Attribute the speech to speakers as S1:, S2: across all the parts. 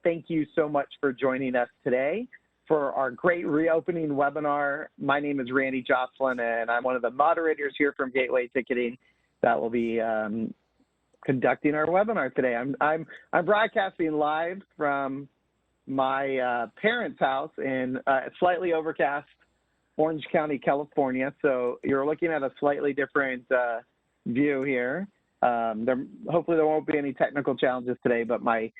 S1: thank you so much for joining us today for our great reopening webinar. My name is Randy Jocelyn, and I'm one of the moderators here from Gateway Ticketing that will be conducting our webinar today. I'm broadcasting live from my parents' house in slightly overcast Orange County, California. So you're looking at a slightly different view here. Hopefully there won't be any technical challenges today, but my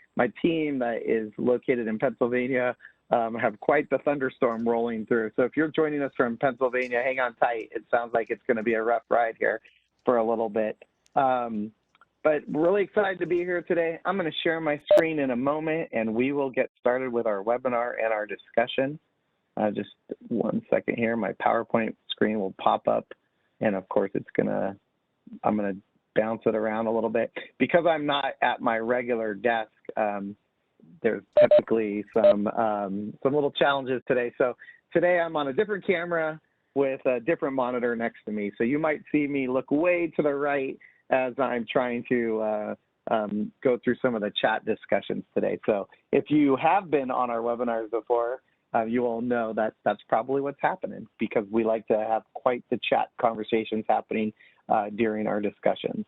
S1: team that is located in Pennsylvania have quite the thunderstorm rolling through. So if you're joining us from Pennsylvania, hang on tight. It sounds like it's going to be a rough ride here for a little bit. But really excited to be here today. I'm going to share my screen in a moment, and we will get started with our webinar and our discussion. Just 1 second here. My PowerPoint screen will pop up, and of course, I'm going to bounce it around a little bit. Because I'm not at my regular desk, there's typically some little challenges today. So today I'm on a different camera with a different monitor next to me. So you might see me look way to the right as I'm trying to go through some of the chat discussions today. So if you have been on our webinars before, you will know that that's probably what's happening, because we like to have quite the chat conversations happening during our discussions.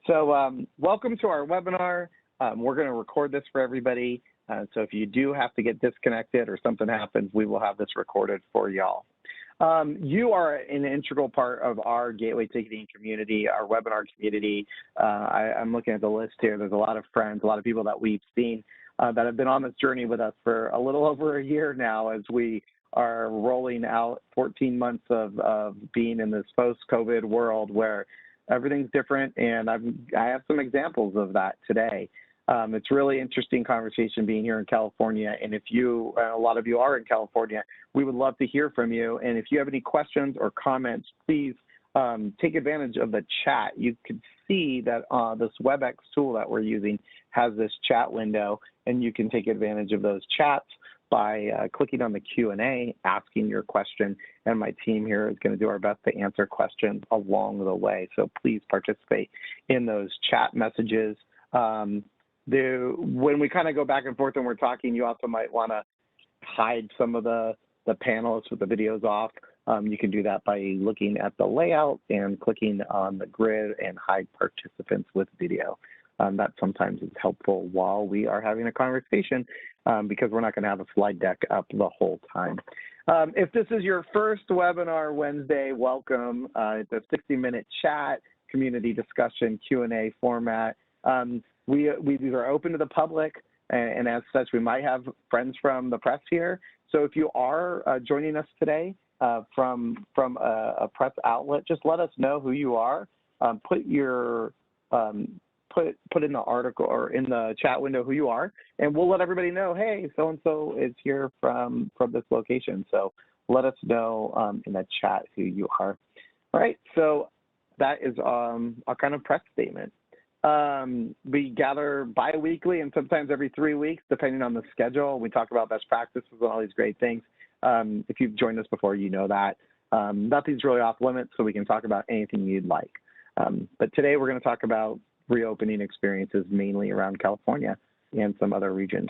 S1: So welcome to our webinar. We're going to record this for everybody. So if you do have to get disconnected or something happens, we will have this recorded for y'all. You are an integral part of our Gateway Ticketing community, our webinar community. I'm looking at the list here. There's a lot of friends, a lot of people that we've seen that have been on this journey with us for a little over a year now, as we are rolling out 14 months of being in this post-COVID world where everything's different, and I have some examples of that today. It's really interesting conversation being here in California, and if you, a lot of you are in California, we would love to hear from you. And if you have any questions or comments, please take advantage of the chat. You can see that this WebEx tool that we're using has this chat window, and you can take advantage of those chats by clicking on the Q&A, asking your question, and my team here is going to do our best to answer questions along the way. So please participate in those chat messages. When we kind of go back and forth and we're talking, you also might want to hide some of the panelists with the videos off. You can do that by looking at the layout and clicking on the grid and hide participants with video. That sometimes is helpful while we are having a conversation, because we're not going to have a slide deck up the whole time. If this is your first webinar Wednesday, welcome. It's a 60-minute chat, community discussion, Q&A format. These are open to the public, and as such, we might have friends from the press here. So if you are joining us today from a press outlet, just let us know who you are. Put in the article or in the chat window who you are, and we'll let everybody know, hey, so-and-so is here from this location. So let us know in the chat who you are. All right, so that is our kind of press statement. We gather bi-weekly and sometimes every 3 weeks, depending on the schedule. We talk about best practices and all these great things. If you've joined us before, you know that. Nothing's really off limits, so we can talk about anything you'd like. But today we're going to talk about reopening experiences mainly around California and some other regions.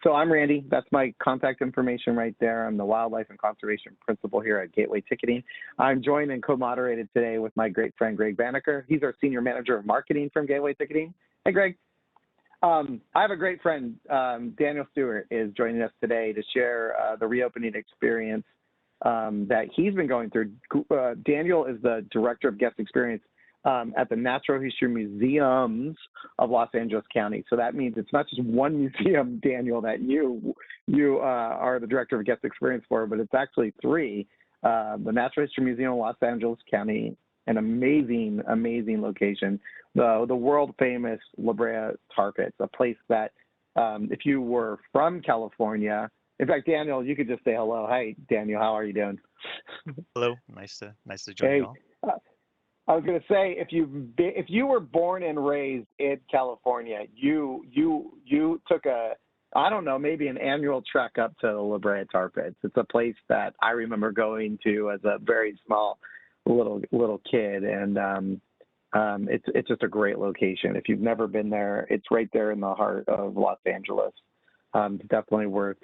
S1: So I'm Randy. That's my contact information right there. I'm the Wildlife and Conservation Principal here at Gateway Ticketing. I'm joined and co-moderated today with my great friend, Greg Banneker. He's our Senior Manager of Marketing from Gateway Ticketing. Hey, Greg. I have a great friend, Daniel Stewart, is joining us today to share the reopening experience that he's been going through. Daniel is the Director of Guest Experience at the Natural History Museums of Los Angeles County. So that means it's not just one museum, Daniel, that you are the Director of Guest Experience for, but it's actually three. The Natural History Museum of Los Angeles County, an amazing, amazing location. The world famous La Brea Tar Pits, a place that if you were from California, in fact, Daniel, you could just say hello. Hi, Daniel, how are you doing?
S2: Hello, nice to join you all.
S1: I was going to say, if you were born and raised in California, you took I don't know, maybe an annual trek up to the La Brea Tar Pits. It's a place that I remember going to as a very small little kid, and it's just a great location. If you've never been there, it's right there in the heart of Los Angeles. definitely worth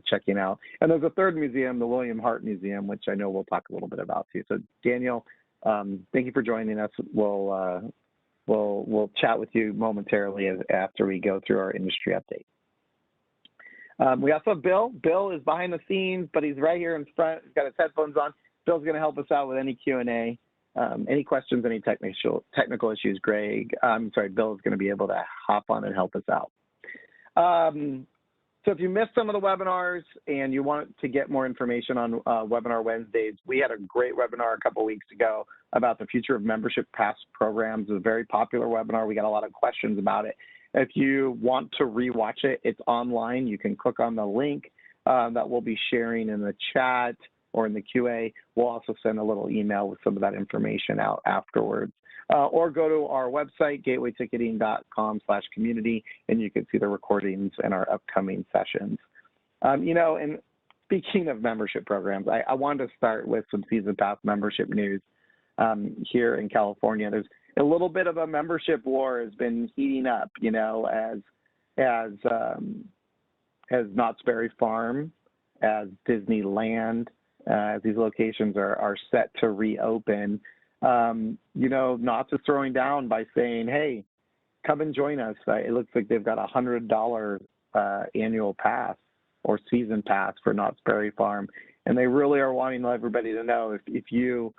S1: checking out. And there's a third museum, the William Hart Museum, which I know we'll talk a little bit about too. So Daniel, thank you for joining us. We'll chat with you momentarily after we go through our industry update. We also have Bill. Bill is behind the scenes, but he's right here in front. He's got his headphones on. Bill's going to help us out with any Q&A, any questions, any technical issues. Bill is going to be able to hop on and help us out. So if you missed some of the webinars and you want to get more information on Webinar Wednesdays, we had a great webinar a couple weeks ago about the future of membership pass programs. It was a very popular webinar. We got a lot of questions about it. If you want to rewatch it, it's online. You can click on the link that we'll be sharing in the chat or in the QA. We'll also send a little email with some of that information out afterwards. Or go to our website, gatewayticketing.com/community, and you can see the recordings and our upcoming sessions. And speaking of membership programs, I wanted to start with some season pass membership news here in California. There's a little bit of a membership war has been heating up, as Knott's Berry Farm, as Disneyland, as these locations are set to reopen. Knott's is throwing down by saying, hey, come and join us. It looks like they've got a $100 annual pass or season pass for Knott's Berry Farm. And they really are wanting everybody to know if you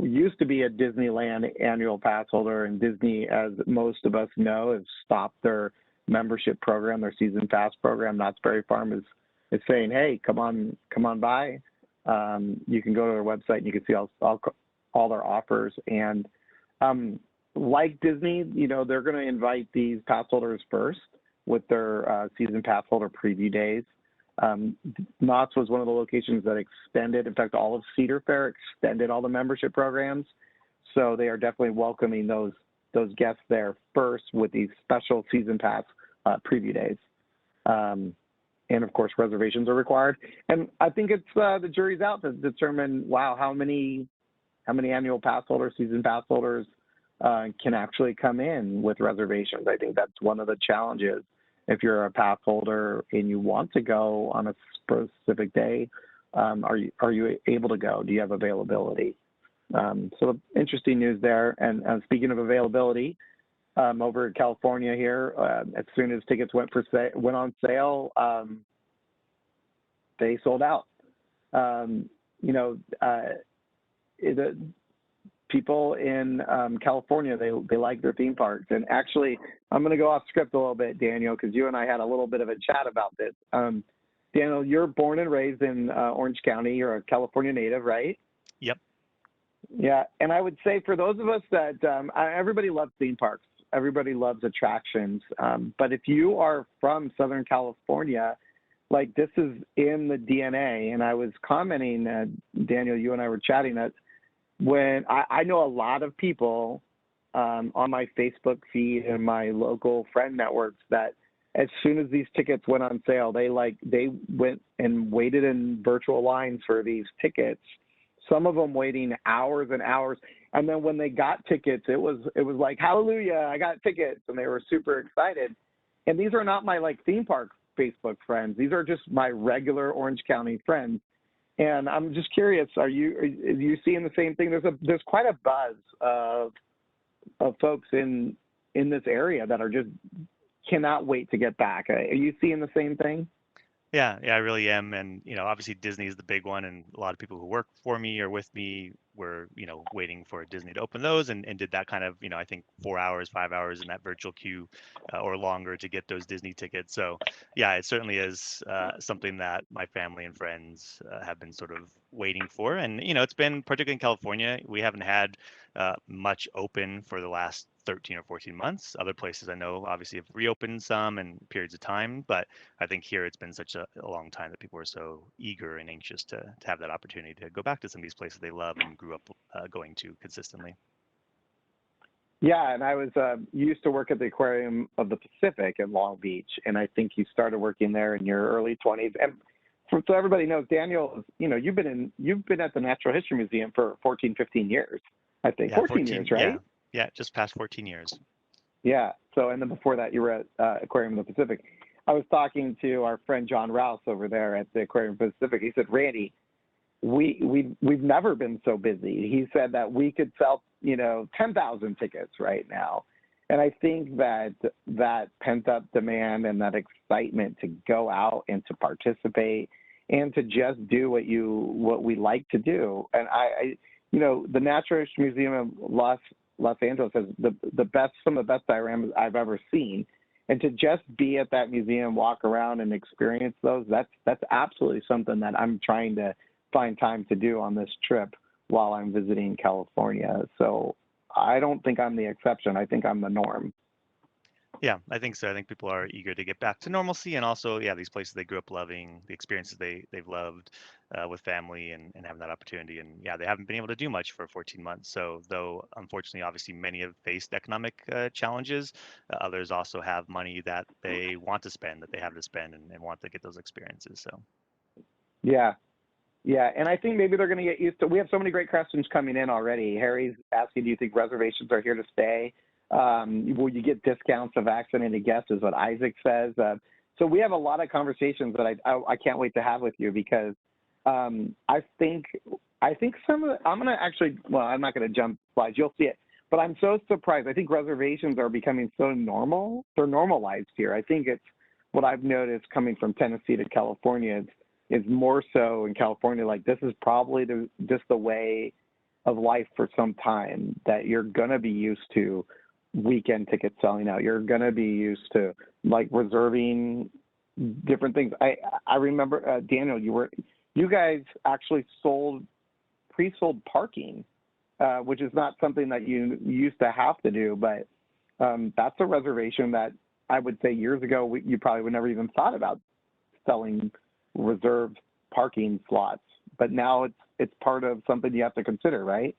S1: used to be a Disneyland annual pass holder, and Disney, as most of us know, has stopped their membership program, their season pass program. Knott's Berry Farm is saying, hey, come on by. You can go to their website and you can see all their offers. And like Disney, they're going to invite these pass holders first with their season pass holder preview days. Knott's was one of the locations that extended, in fact, all of Cedar Fair extended all the membership programs. So they are definitely welcoming those guests there first with these special season pass preview days. And of course, reservations are required. And I think it's the jury's out to determine, wow, how many annual pass holders, season pass holders can actually come in with reservations. I think that's one of the challenges. If you're a pass holder and you want to go on a specific day, are you able to go? Do you have availability? So interesting news there. And speaking of availability, over in California here, as soon as tickets went on sale, they sold out. The people in California, they like their theme parks. And actually, I'm going to go off script a little bit, Daniel, because you and I had a little bit of a chat about this. Daniel, you're born and raised in Orange County. You're a California native, right?
S2: Yep.
S1: Yeah, and I would say for those of us that everybody loves theme parks, everybody loves attractions. But if you are from Southern California, like this is in the DNA. And I was commenting, Daniel, you and I were chatting that when I know a lot of people on my Facebook feed and my local friend networks that as soon as these tickets went on sale, they went and waited in virtual lines for these tickets. Some of them waiting hours and hours. And then when they got tickets, it was like, hallelujah, I got tickets. And they were super excited. And these are not my theme park Facebook friends. These are just my regular Orange County friends. And I'm just curious, are you seeing the same thing? There's quite a buzz of folks in this area that are just cannot wait to get back. Are you seeing the same thing?
S2: Yeah, I really am. And, obviously Disney is the big one. And a lot of people who work for me or with me were, waiting for Disney to open those and did that kind of, I think 4 hours, 5 hours in that virtual queue or longer to get those Disney tickets. So yeah, it certainly is something that my family and friends have been sort of waiting for. And, it's been, particularly in California, we haven't had much open for the last 13 or 14 months. Other places I know obviously have reopened some in periods of time, but I think here it's been such a long time that people are so eager and anxious to have that opportunity to go back to some of these places they love and grew up going to consistently.
S1: Yeah, and I was used to work at the Aquarium of the Pacific in Long Beach, and I think you started working there in your early 20s. And so everybody knows, Daniel, you've been at the Natural History Museum for 14, 15 years, I think.
S2: Yeah,
S1: 14 years, right?
S2: Yeah, just past 14 years.
S1: Yeah. So, and then before that, you were at Aquarium of the Pacific. I was talking to our friend John Rouse over there at the Aquarium Pacific. He said, Randy, we've never been so busy. He said that we could sell, 10,000 tickets right now. And I think that pent up demand and that excitement to go out and to participate and to just do what we like to do. And the Natural History Museum of Los Angeles has some of the best dioramas I've ever seen. And to just be at that museum, walk around and experience those, that's absolutely something that I'm trying to find time to do on this trip while I'm visiting California. So I don't think I'm the exception. I think I'm the norm.
S2: Yeah, I think so. I think people are eager to get back to normalcy, and also, yeah, these places they grew up loving, the experiences they've loved with family, and having that opportunity. And yeah, they haven't been able to do much for 14 months. So though, unfortunately, obviously, many have faced economic challenges, others also have money that they want to spend, that they have to spend, and want to get those experiences. So
S1: Yeah. Yeah, and I think maybe they're going to get used to. We have so many great questions coming in already. Harry's asking, do you think reservations are here to stay? Will you get discounts of vaccinated guests, is what Isaac says. So we have a lot of conversations that I can't wait to have with you, because I think some of I'm going to actually, well, I'm not going to jump slides. You'll see it. But I'm so surprised. I think reservations are becoming so normal. They're normalized here. I think it's what I've noticed coming from Tennessee to California is more so in California, like this is probably just the way of life for some time, that you're going to be used to weekend tickets selling out. You're going to be used to like reserving different things. I remember, Daniel, you guys actually pre-sold parking, which is not something that you used to have to do, but that's a reservation that I would say years ago, you probably would never even thought about selling reserved parking slots, but now it's part of something you have to consider, right?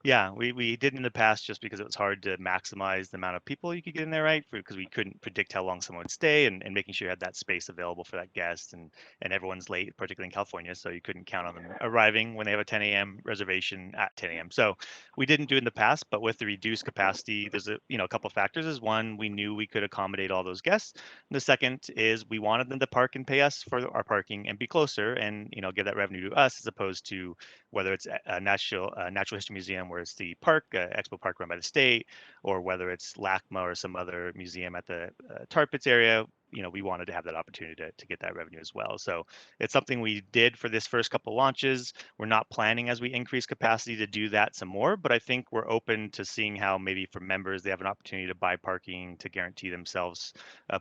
S2: yeah, we did in the past just because it was hard to maximize the amount of people you could get in there, right? Because we couldn't predict how long someone would stay, and making sure you had that space available for that guest, and everyone's late, particularly in California, so you couldn't count on them arriving when they have a 10 a.m. reservation at 10 a.m. So we didn't do it in the past, but with the reduced capacity, there's a couple of factors. Is one, we knew we could accommodate all those guests. And the second is we wanted them to park and pay us for our parking and be closer, and give that revenue to us, as opposed to whether it's a natural history museum where it's the park, expo park run by the state, or whether it's LACMA or some other museum at the Tar Pits area. We wanted to have that opportunity to get that revenue as well. So it's something we did for this first couple launches. We're not planning, as we increase capacity, to do that some more, but I think we're open to seeing how maybe for members they have an opportunity to buy parking to guarantee themselves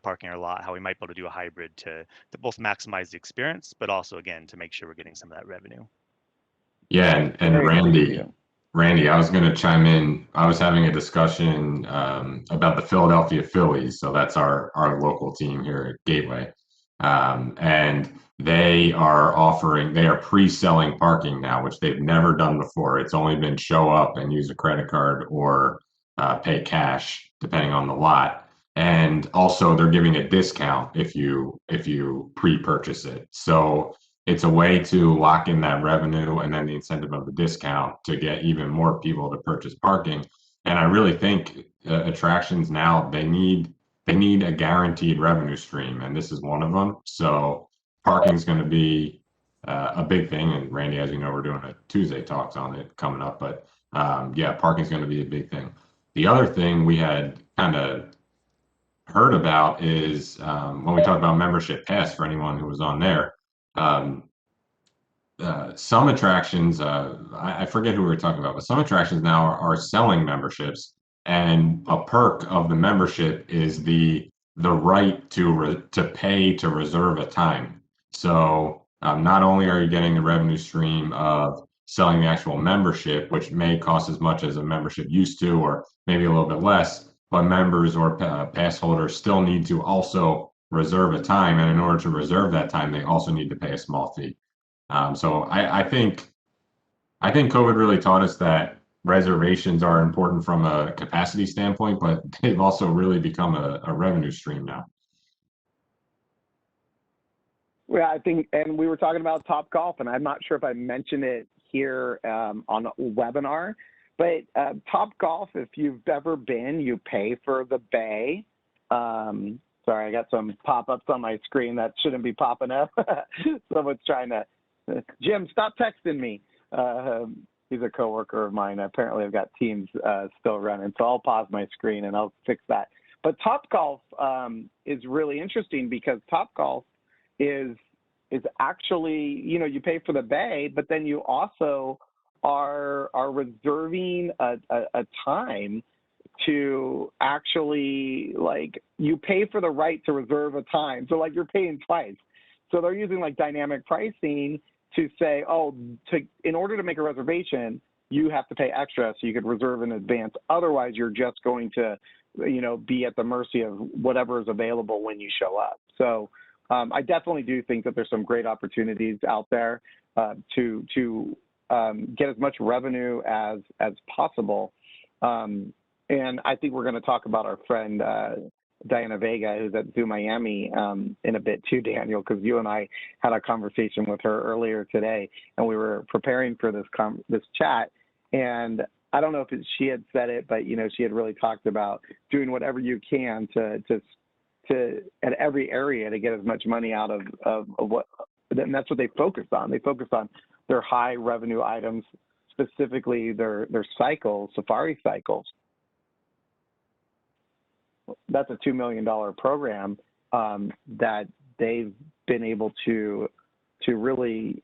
S2: parking in our lot, how we might be able to do a hybrid to both maximize the experience, but also, again, to make sure we're getting some of that revenue.
S3: Yeah, and
S1: Very nice of you.
S3: Randy, I was going to chime in. I was having a discussion about the Philadelphia Phillies, so that's our local team here at Gateway, and they are pre-selling parking now, which they've never done before. It's only been show up and use a credit card or pay cash, depending on the lot. And also, they're giving a discount if you pre-purchase it. So it's a way to lock in that revenue and then the incentive of the discount to get even more people to purchase parking. And I really think attractions now, they need a guaranteed revenue stream, and this is one of them. So parking is going to be a big thing. And Randy, as you know, we're doing a Tuesday talks on it coming up, but yeah, parking is going to be a big thing. The other thing we had kind of heard about is when we talk about membership pass for anyone who was on there. Some attractions, I forget who we were talking about, but some attractions now are selling memberships, and a perk of the membership is the right to pay to reserve a time. So not only are you getting the revenue stream of selling the actual membership, which may cost as much as a membership used to, or maybe a little bit less, but members or pass holders still need to also reserve a time, and in order to reserve that time, they also need to pay a small fee. So I think COVID really taught us that reservations are important from a capacity standpoint, but they've also really become a revenue stream now.
S1: Yeah, I think, and we were talking about Top Golf, and I'm not sure if I mentioned it here on a webinar, but Top Golf, if you've ever been, you pay for the bay. So Sorry, I got some pop-ups on my screen that shouldn't be popping up. Someone's trying to, Jim, stop texting me. He's a coworker of mine. Apparently I've got Teams still running, so I'll pause my screen and I'll fix that. But Topgolf is really interesting because Topgolf is actually, you know, you pay for the bay, but then you also are reserving a time to actually, like, you pay for the right to reserve a time. So like you're paying twice. So they're using like dynamic pricing to say, oh, in order to make a reservation, you have to pay extra so you could reserve in advance. Otherwise, you're just going to, you know, be at the mercy of whatever is available when you show up. So I definitely do think that there's some great opportunities out there to get as much revenue as possible. And I think we're going to talk about our friend Diana Vega, who's at Zoo Miami, in a bit too, Daniel, because you and I had a conversation with her earlier today, and we were preparing for this chat. And I don't know if she had said it, but, you know, she had really talked about doing whatever you can to at every area to get as much money out of what, and that's what they focus on. They focus on their high revenue items, specifically their cycles, safari cycles. That's a $2 million program that they've been able to really.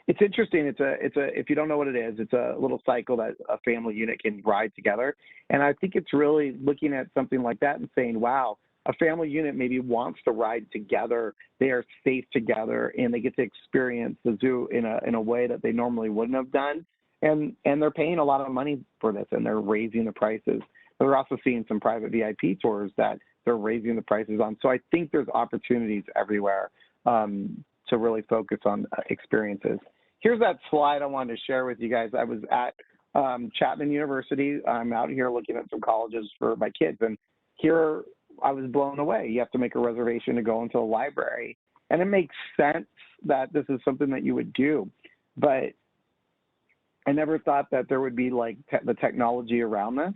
S1: It's interesting. It's a if you don't know what it is, it's a little cycle that a family unit can ride together. And I think it's really looking at something like that and saying, wow, a family unit maybe wants to ride together. They are safe together, and they get to experience the zoo in a way that they normally wouldn't have done. And they're paying a lot of money for this, and they're raising the prices. They're also seeing some private VIP tours that they're raising the prices on. So I think there's opportunities everywhere to really focus on experiences. Here's that slide I wanted to share with you guys. I was at Chapman University. I'm out here looking at some colleges for my kids, and here I was blown away. You have to make a reservation to go into a library. And it makes sense that this is something that you would do, but I never thought that there would be like the technology around this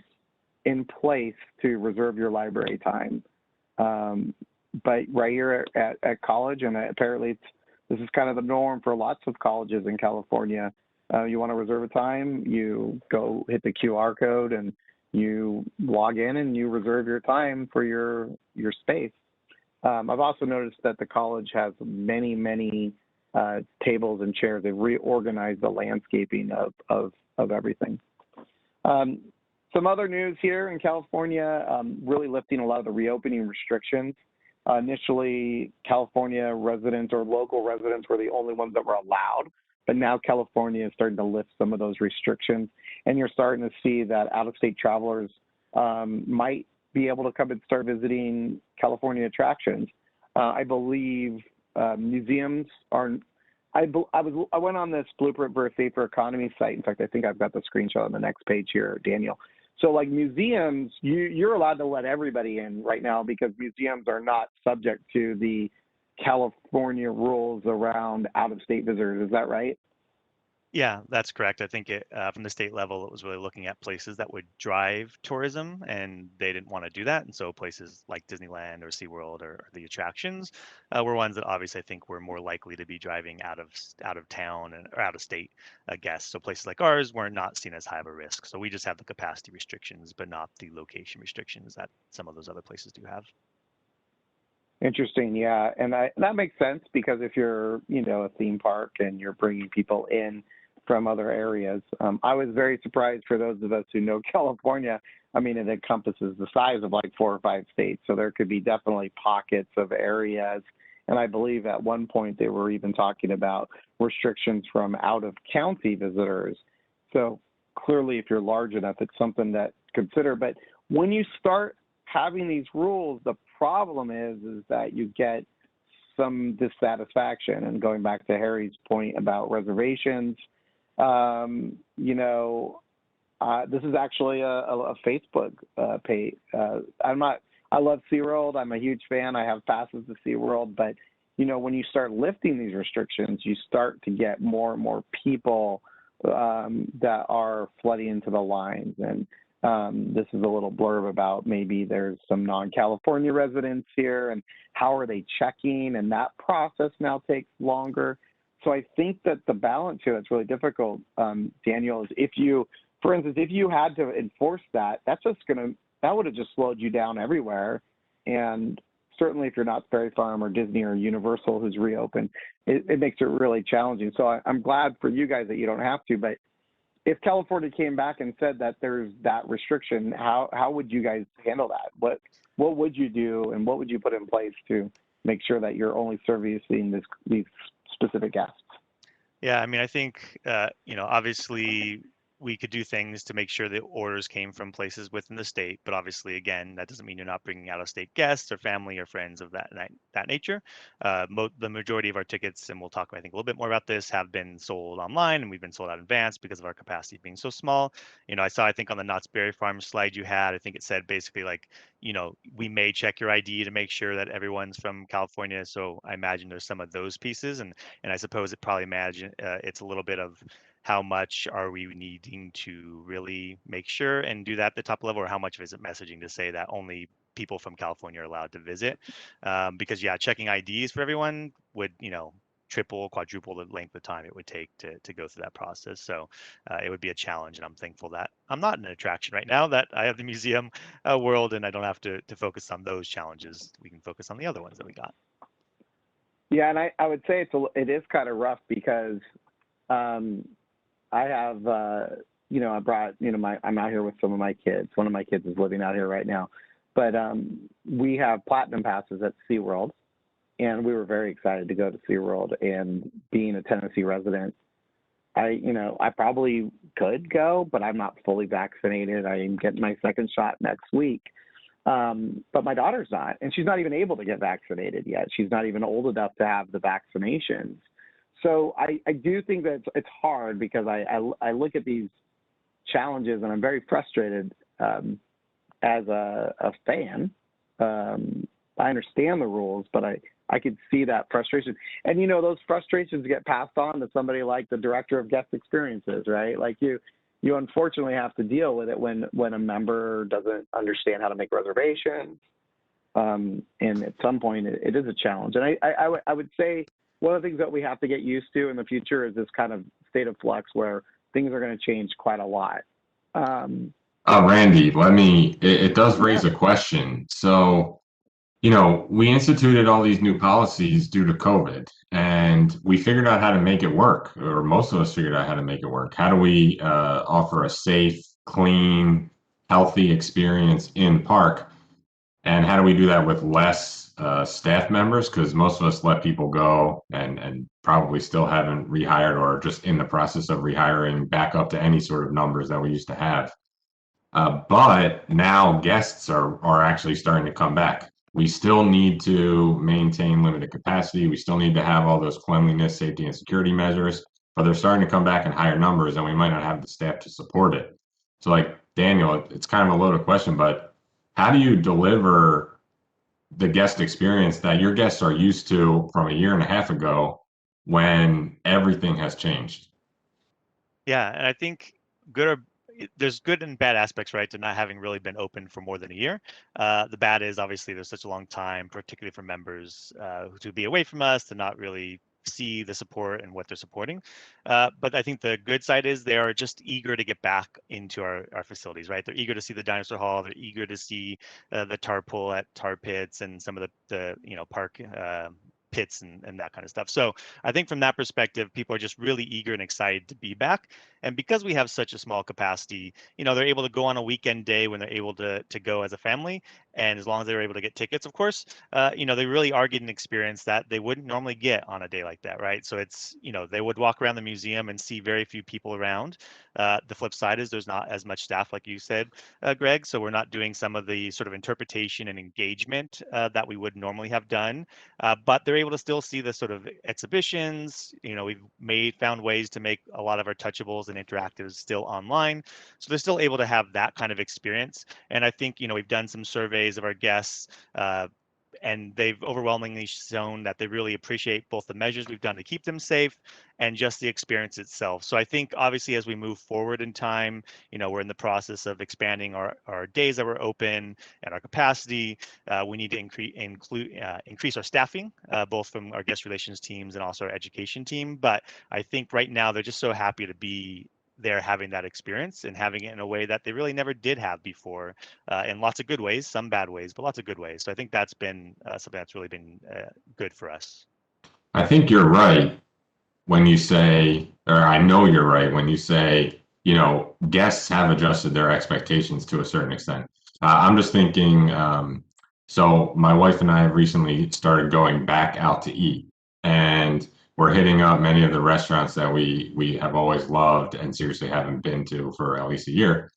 S1: in place to reserve your library time. But right here at college, and apparently this is kind of the norm for lots of colleges in California. You want to reserve a time, you go hit the QR code and you log in and you reserve your time for your space. I've also noticed that the college has many tables and chairs. They've reorganized the landscaping of everything. Some other news here in California, really lifting a lot of the reopening restrictions. Initially, California residents or local residents were the only ones that were allowed, but now California is starting to lift some of those restrictions, and you're starting to see that out-of-state travelers might be able to come and start visiting California attractions. I believe museums are. I went on this Blueprint for a Safer Economy site. In fact, I think I've got the screenshot on the next page here, Daniel. So like museums, you're allowed to let everybody in right now because museums are not subject to the California rules around out-of-state visitors. Is that right?
S2: Yeah, that's correct. I think from the state level, it was really looking at places that would drive tourism, and they didn't want to do that. And so places like Disneyland or SeaWorld or the attractions were ones that obviously I think were more likely to be driving out of town or out of state guests. So places like ours were not seen as high of a risk. So we just have the capacity restrictions, but not the location restrictions that some of those other places do have.
S1: Interesting, yeah, and that makes sense because if you're, you know, a theme park and you're bringing people in from other areas. I was very surprised for those of us who know California. I mean, it encompasses the size of like 4 or 5 states, so there could be definitely pockets of areas. And I believe at one point they were even talking about restrictions from out-of-county visitors. So clearly, if you're large enough, it's something that consider. But when you start having these rules, the problem is that you get some dissatisfaction. And going back to Harry's point about reservations, you know, this is actually a Facebook page. I love SeaWorld. I'm a huge fan. I have passes to SeaWorld. But, you know, when you start lifting these restrictions, you start to get more and more people that are flooding into the lines. And This is a little blurb about maybe there's some non-California residents here and how are they checking, and that process now takes longer. So I think that the balance here that's really difficult, Daniel, is if you, for instance, if you had to enforce that, that would have just slowed you down everywhere. And certainly if you're not Ferry Farm or Disney or Universal who's reopened, it makes it really challenging. So I'm glad for you guys that you don't have to, but if California came back and said that there's that restriction, how would you guys handle that? What would you do, and what would you put in place to make sure that you're only servicing these specific guests?
S2: Yeah, I mean, I think obviously we could do things to make sure that orders came from places within the state, but obviously, again, that doesn't mean you're not bringing out-of-state guests or family or friends of that nature. The majority of our tickets, and we'll talk, I think, a little bit more about this, have been sold online, and we've been sold out in advance because of our capacity being so small. I think on the Knott's Berry Farm slide you had, I think it said basically like, we may check your ID to make sure that everyone's from California. So I imagine there's some of those pieces, and I suppose it's a little bit of how much are we needing to really make sure and do that at the top level, or how much is it messaging to say that only people from California are allowed to visit? Because yeah, checking IDs for everyone would, triple, quadruple the length of time it would take to go through that process. So it would be a challenge, and I'm thankful that I'm not in an attraction right now, that I have the museum world and I don't have to focus on those challenges. We can focus on the other ones that we got.
S1: Yeah, and I would say it is kind of rough because I have, I brought, I'm out here with some of my kids. One of my kids is living out here right now. But we have platinum passes at SeaWorld, and we were very excited to go to SeaWorld. And being a Tennessee resident, I probably could go, but I'm not fully vaccinated. I am getting my second shot next week. But my daughter's not, and she's not even able to get vaccinated yet. She's not even old enough to have the vaccinations. So I do think that it's hard because I look at these challenges and I'm very frustrated as a fan. I understand the rules, but I could see that frustration. And, those frustrations get passed on to somebody like the director of guest experiences, right? Like you unfortunately have to deal with it when a member doesn't understand how to make reservations. And at some point it is a challenge. And I would say, one of the things that we have to get used to in the future is this kind of state of flux where things are going to change quite a lot.
S3: Randy, it does raise a question. So, we instituted all these new policies due to COVID, and we figured out how to make it work, or most of us figured out how to make it work. How do we offer a safe, clean, healthy experience in park? And how do we do that with less staff members? Because most of us let people go and probably still haven't rehired or just in the process of rehiring back up to any sort of numbers that we used to have. But now guests are actually starting to come back. We still need to maintain limited capacity. We still need to have all those cleanliness, safety, and security measures, but they're starting to come back in higher numbers, and we might not have the staff to support it. So like Daniel, it's kind of a loaded question, but how do you deliver the guest experience that your guests are used to from a year and a half ago when everything has changed?
S2: Yeah, and I think there's good and bad aspects, right, to not having really been open for more than a year. The bad is obviously there's such a long time, particularly for members to be away from us, to not really see the support and what they're supporting. But I think the good side is they are just eager to get back into our facilities, right? They're eager to see the dinosaur hall. They're eager to see the tar pool at Tar Pits and some of the park pits and that kind of stuff. So I think from that perspective, people are just really eager and excited to be back. And because we have such a small capacity, they're able to go on a weekend day when they're able to go as a family. And as long as they're able to get tickets, of course, they really are getting an experience that they wouldn't normally get on a day like that, right? So it's, they would walk around the museum and see very few people around. The flip side is there's not as much staff, like you said, Greg. So we're not doing some of the sort of interpretation and engagement that we would normally have done. But they're able to still see the sort of exhibitions. We've found ways to make a lot of our touchables and interactives still online. So they're still able to have that kind of experience. And I think, we've done some surveys of our guests and they've overwhelmingly shown that they really appreciate both the measures we've done to keep them safe and just the experience itself. So I think obviously as we move forward in time, we're in the process of expanding our days that we're open and our capacity. We need to increase our staffing, both from our guest relations teams and also our education team. But I think right now they're just so happy to be there having that experience and having it in a way that they really never did have before, in lots of good ways, some bad ways, but lots of good ways. So I think that's been something that's really been good for us.
S3: I think you're right when you say, or I know you're right when you say, guests have adjusted their expectations to a certain extent. I'm just thinking, so my wife and I have recently started going back out to eat, and we're hitting up many of the restaurants that we have always loved and seriously haven't been to for at least a year.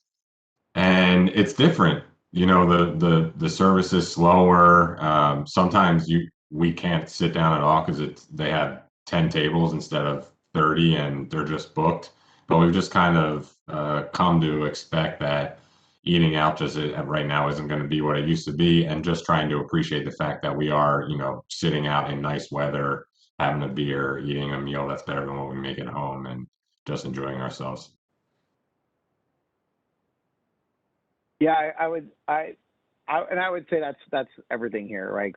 S3: And it's different. The service is slower. Sometimes we can't sit down at all because they have 10 tables instead of 30, and they're just booked. But we've just kind of come to expect that eating out just right now isn't going to be what it used to be, and just trying to appreciate the fact that we are, sitting out in nice weather, having a beer, eating a meal that's better than what we make at home, and just enjoying ourselves.
S1: Yeah, I would say that's everything here, right?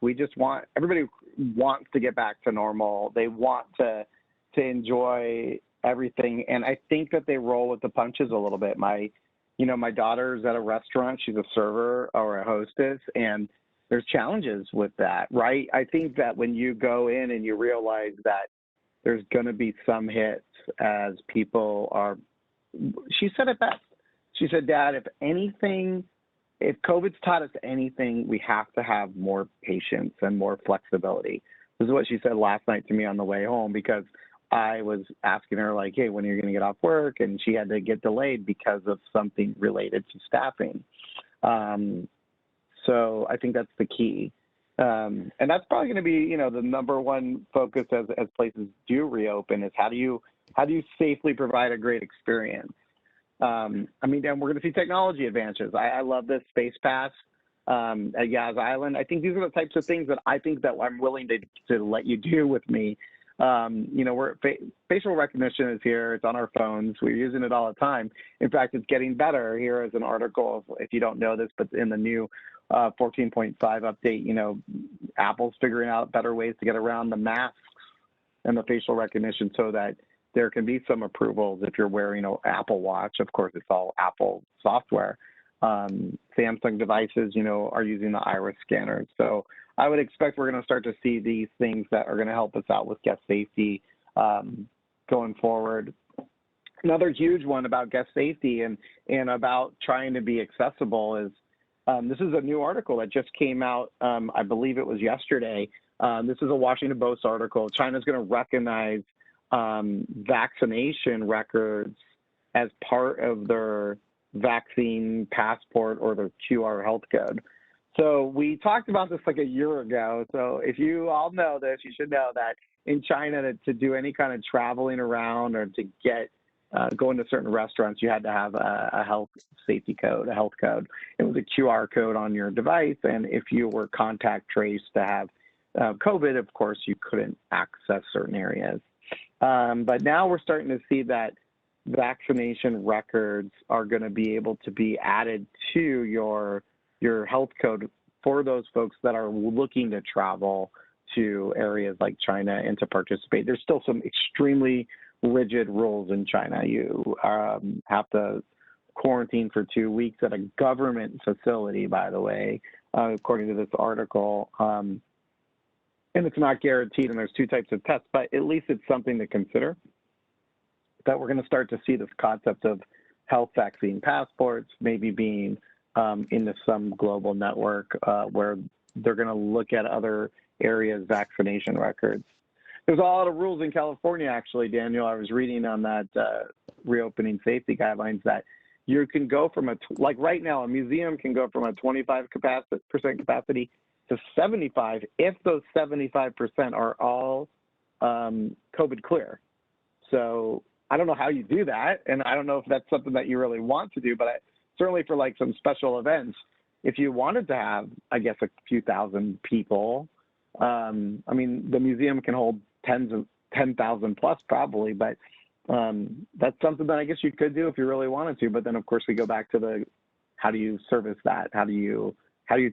S1: Everybody wants to get back to normal. They want to enjoy everything, and I think that they roll with the punches a little bit. My daughter's at a restaurant. She's a server or a hostess, and there's challenges with that, right? I think that when you go in and you realize that there's going to be some hits as people are, she said it best. She said, Dad, if COVID's taught us anything, we have to have more patience and more flexibility. This is what she said last night to me on the way home, because I was asking her, like, hey, when are you going to get off work? And she had to get delayed because of something related to staffing. So I think that's the key. And that's probably going to be, the number one focus as places do reopen is how do you safely provide a great experience? And we're going to see technology advances. I love this Space Pass at Yas Island. I think these are the types of things that I'm willing to let you do with me. Facial recognition is here. It's on our phones. We're using it all the time. In fact, it's getting better. Here is an article, if you don't know this, but in the new 14.5 update, Apple's figuring out better ways to get around the masks and the facial recognition so that there can be some approvals if you're wearing an Apple Watch. Of course, it's all Apple software. Samsung devices, are using the iris scanners. So I would expect we're going to start to see these things that are going to help us out with guest safety going forward. Another huge one about guest safety and about trying to be accessible is, this is a new article that just came out, I believe it was yesterday. This is a Washington Post article. China's going to recognize vaccination records as part of their vaccine passport or their QR health code. So we talked about this like a year ago. So if you all know this, you should know that in China to do any kind of traveling around or to go into certain restaurants, you had to have a health safety code, a health code. It was a QR code on your device. And if you were contact traced to have COVID, of course, you couldn't access certain areas. But now we're starting to see that vaccination records are going to be able to be added to your health code for those folks that are looking to travel to areas like China and to participate. There's still some extremely rigid rules in China. You have to quarantine for 2 weeks at a government facility, by the way, according to this article. And it's not guaranteed, and there's two types of tests, but at least it's something to consider, that we're going to start to see this concept of health vaccine passports maybe being into some global network where they're going to look at other areas' vaccination records. There's a lot of rules in California, actually, Daniel. I was reading on that reopening safety guidelines that you can go from like right now, a museum can go from a 25% capacity to 75 if those 75% are all COVID clear. So I don't know how you do that, and I don't know if that's something that you really want to do, but certainly for like some special events, if you wanted to have, I guess, a few thousand people, I mean, the museum can hold 10,000 plus probably, but that's something that I guess you could do if you really wanted to. But then, of course, we go back to the how do you service that? How do you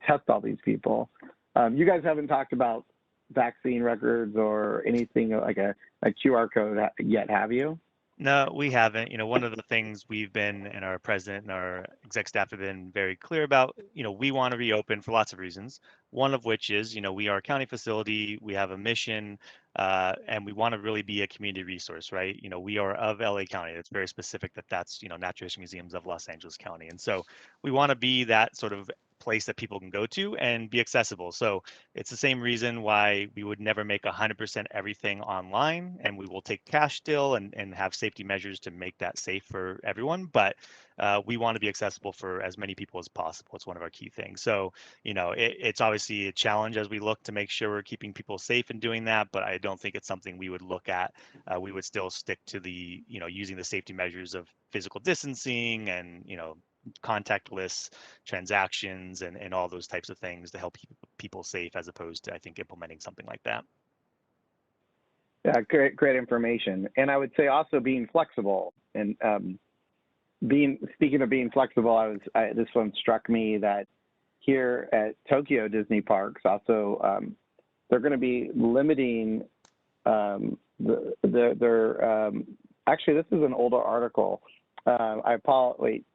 S1: test all these people? You guys haven't talked about vaccine records or anything like a QR code yet, have you?
S2: No, we haven't. One of the things we've been, and our president and our exec staff have been very clear about, we want to reopen for lots of reasons. One of which is, we are a county facility, we have a mission, and we want to really be a community resource, right? We are of LA County. It's very specific that's, Natural History Museums of Los Angeles County. And so we want to be that sort of place that people can go to and be accessible. So it's the same reason why we would never make 100% everything online, and we will take cash still and have safety measures to make that safe for everyone. But we want to be accessible for as many people as possible. It's one of our key things. So, it's obviously a challenge as we look to make sure we're keeping people safe and doing that, but I don't think it's something we would look at. We would still stick to the, using the safety measures of physical distancing and, contactless transactions and all those types of things to help keep people safe, as opposed to, I think, implementing something like that.
S1: Yeah, great information. And I would say also being flexible. And speaking of being flexible, this one struck me that here at Tokyo Disney Parks, also they're going to be limiting actually, this is an older article. I apologize. Wait.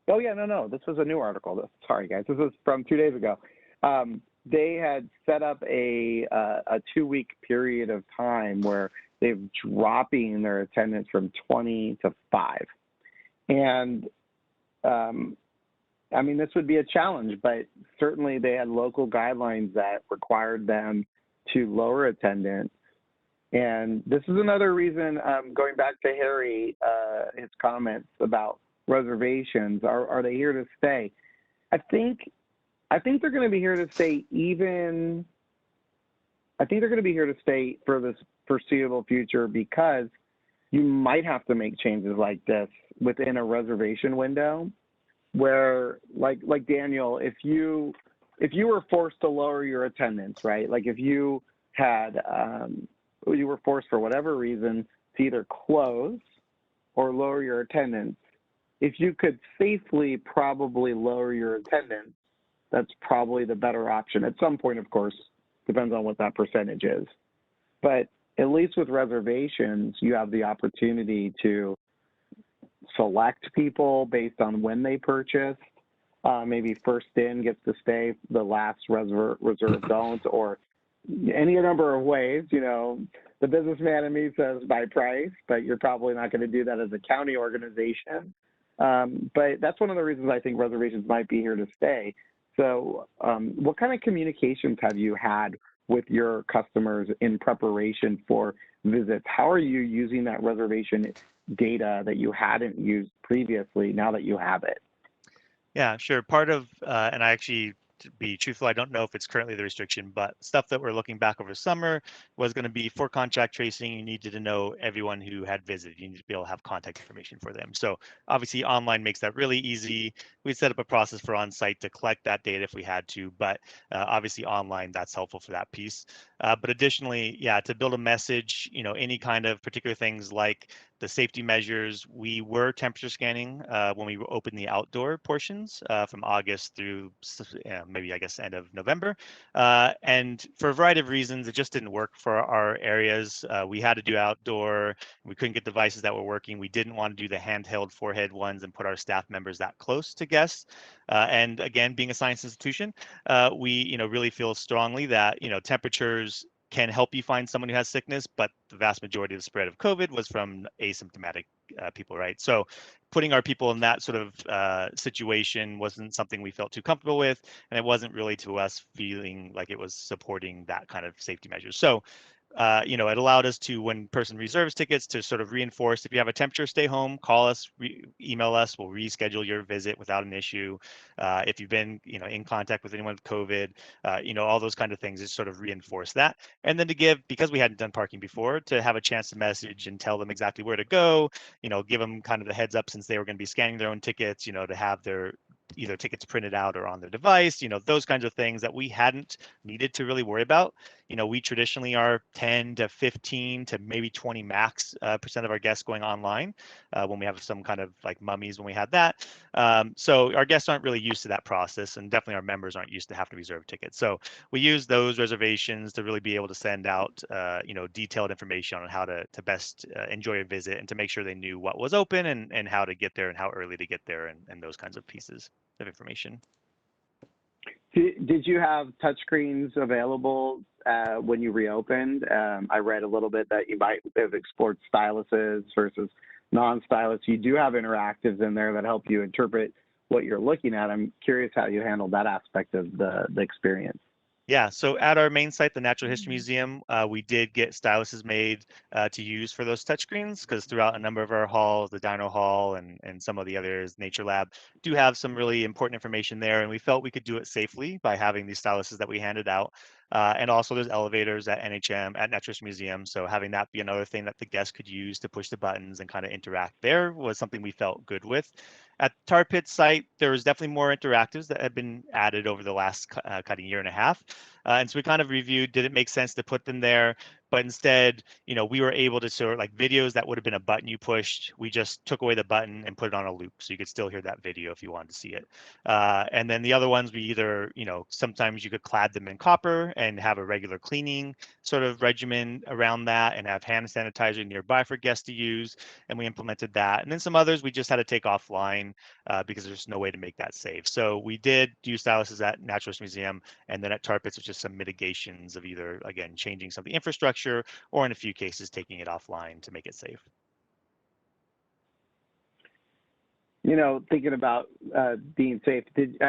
S1: Oh, yeah, no. This was a new article. Sorry, guys. This was from 2 days ago. They had set up a 2-week period of time where they're dropping their attendance from 20 to 5. And, I mean, this would be a challenge, but certainly they had local guidelines that required them to lower attendance. And this is another reason, going back to Harry, his comments about reservations, are they here to stay? I think they're going to be here to stay for this foreseeable future, because you might have to make changes like this within a reservation window where, like Daniel, if you were forced to lower your attendance, right? Like if you had, you were forced for whatever reason to either close or lower your attendance, if you could safely probably lower your attendance, that's probably the better option. At some point, of course, depends on what that percentage is. But at least with reservations, you have the opportunity to select people based on when they purchased. Maybe first in gets to stay, the last reserve don't, or any number of ways. The businessman in me says by price, but you're probably not going to do that as a county organization. But that's one of the reasons I think reservations might be here to stay. So what kind of communications have you had with your customers in preparation for visits? How are you using that reservation data that you hadn't used previously now that you have it?
S2: Yeah, sure. Part of, and I actually, to be truthful, I don't know if it's currently the restriction, but stuff that we're looking back over summer was going to be for contact tracing. You needed to know everyone who had visited. You need to be able to have contact information for them. So obviously online makes that really easy. We set up a process for on-site to collect that data if we had to, but obviously online, that's helpful for that piece. But additionally, yeah, to build a message, any kind of particular things like the safety measures, we were temperature scanning when we opened the outdoor portions from August through maybe, I guess, end of November. And for a variety of reasons, it just didn't work for our areas. We had to do outdoor. We couldn't get devices that were working. We didn't want to do the handheld forehead ones and put our staff members that close to guests. And again, being a science institution, we really feel strongly that temperatures can help you find someone who has sickness, but the vast majority of the spread of COVID was from asymptomatic people, right? So putting our people in that sort of situation wasn't something we felt too comfortable with, and it wasn't really to us feeling like it was supporting that kind of safety measures. So it allowed us to, when person reserves tickets, to sort of reinforce, if you have a temperature, stay home, call us, email us, we'll reschedule your visit without an issue. If you've been, in contact with anyone with COVID, all those kind of things, is sort of reinforce that. And then to give, because we hadn't done parking before, to have a chance to message and tell them exactly where to go, give them kind of the heads up, since they were going to be scanning their own tickets, to have their either tickets printed out or on their device, those kinds of things that we hadn't needed to really worry about. We traditionally are 10 to 15 to maybe 20 max percent of our guests going online when we have some kind of like mummies when we had that. So our guests aren't really used to that process, and definitely our members aren't used to have to reserve tickets. So we use those reservations to really be able to send out, detailed information on how to best enjoy a visit, and to make sure they knew what was open and how to get there and how early to get there, and those kinds of pieces of information.
S1: Did you have touchscreens available when you reopened? I read a little bit that you might have explored styluses versus non-stylus. You do have interactives in there that help you interpret what you're looking at. I'm curious how you handled that aspect of the experience.
S2: Yeah, so at our main site, the Natural History Museum, we did get styluses made to use for those touchscreens, because throughout a number of our halls, the Dino Hall and some of the others, Nature Lab, do have some really important information there, and we felt we could do it safely by having these styluses that we handed out. And also there's elevators at NHM, at Natural History Museum, so having that be another thing that the guests could use to push the buttons and kind of interact there was something we felt good with. At Tar Pit site, there was definitely more interactives that had been added over the last kind of year and a half. And so we kind of reviewed, did it make sense to put them there? But instead, we were able to sort of like videos that would have been a button you pushed. We just took away the button and put it on a loop, so you could still hear that video if you wanted to see it. And then the other ones, we either, sometimes you could clad them in copper and have a regular cleaning sort of regimen around that, and have hand sanitizer nearby for guests to use. And we implemented that. And then some others we just had to take offline because there's no way to make that safe. So we did do styluses at Natural History Museum, and then at Tar Pits, which is some mitigations of either, again, changing some of the infrastructure, or in a few cases, taking it offline to make it safe.
S1: Thinking about being safe,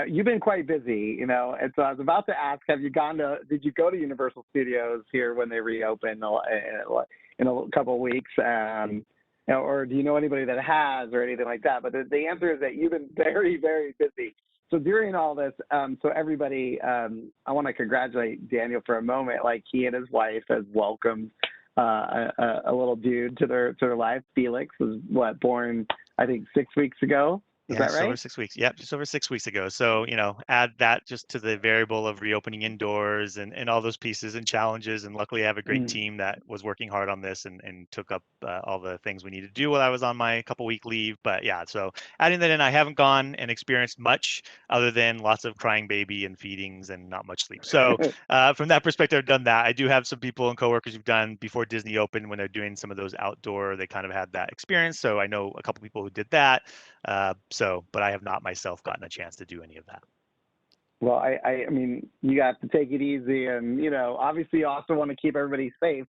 S1: you've been quite busy, and so I was about to ask, did you go to Universal Studios here when they reopen in a couple of weeks? Or do you know anybody that has, or anything like that? But the answer is that you've been very, very busy. So during all this, so everybody, I want to congratulate Daniel for a moment. Like, he and his wife has welcomed a little dude to their life. Felix was born, I think, 6 weeks ago. Is that right?
S2: Over 6 weeks. Yep, just over 6 weeks ago. So, add that just to the variable of reopening indoors and all those pieces and challenges. And luckily, I have a great team that was working hard on this and took up all the things we needed to do while I was on my couple-week leave. But yeah, so adding that in, I haven't gone and experienced much other than lots of crying baby and feedings and not much sleep. So from that perspective, I've done that. I do have some people and coworkers who've done before Disney opened, when they're doing some of those outdoor, they kind of had that experience. So I know a couple people who did that. But I have not myself gotten a chance to do any of that.
S1: Well, I mean, you have to take it easy, and obviously you also want to keep everybody safe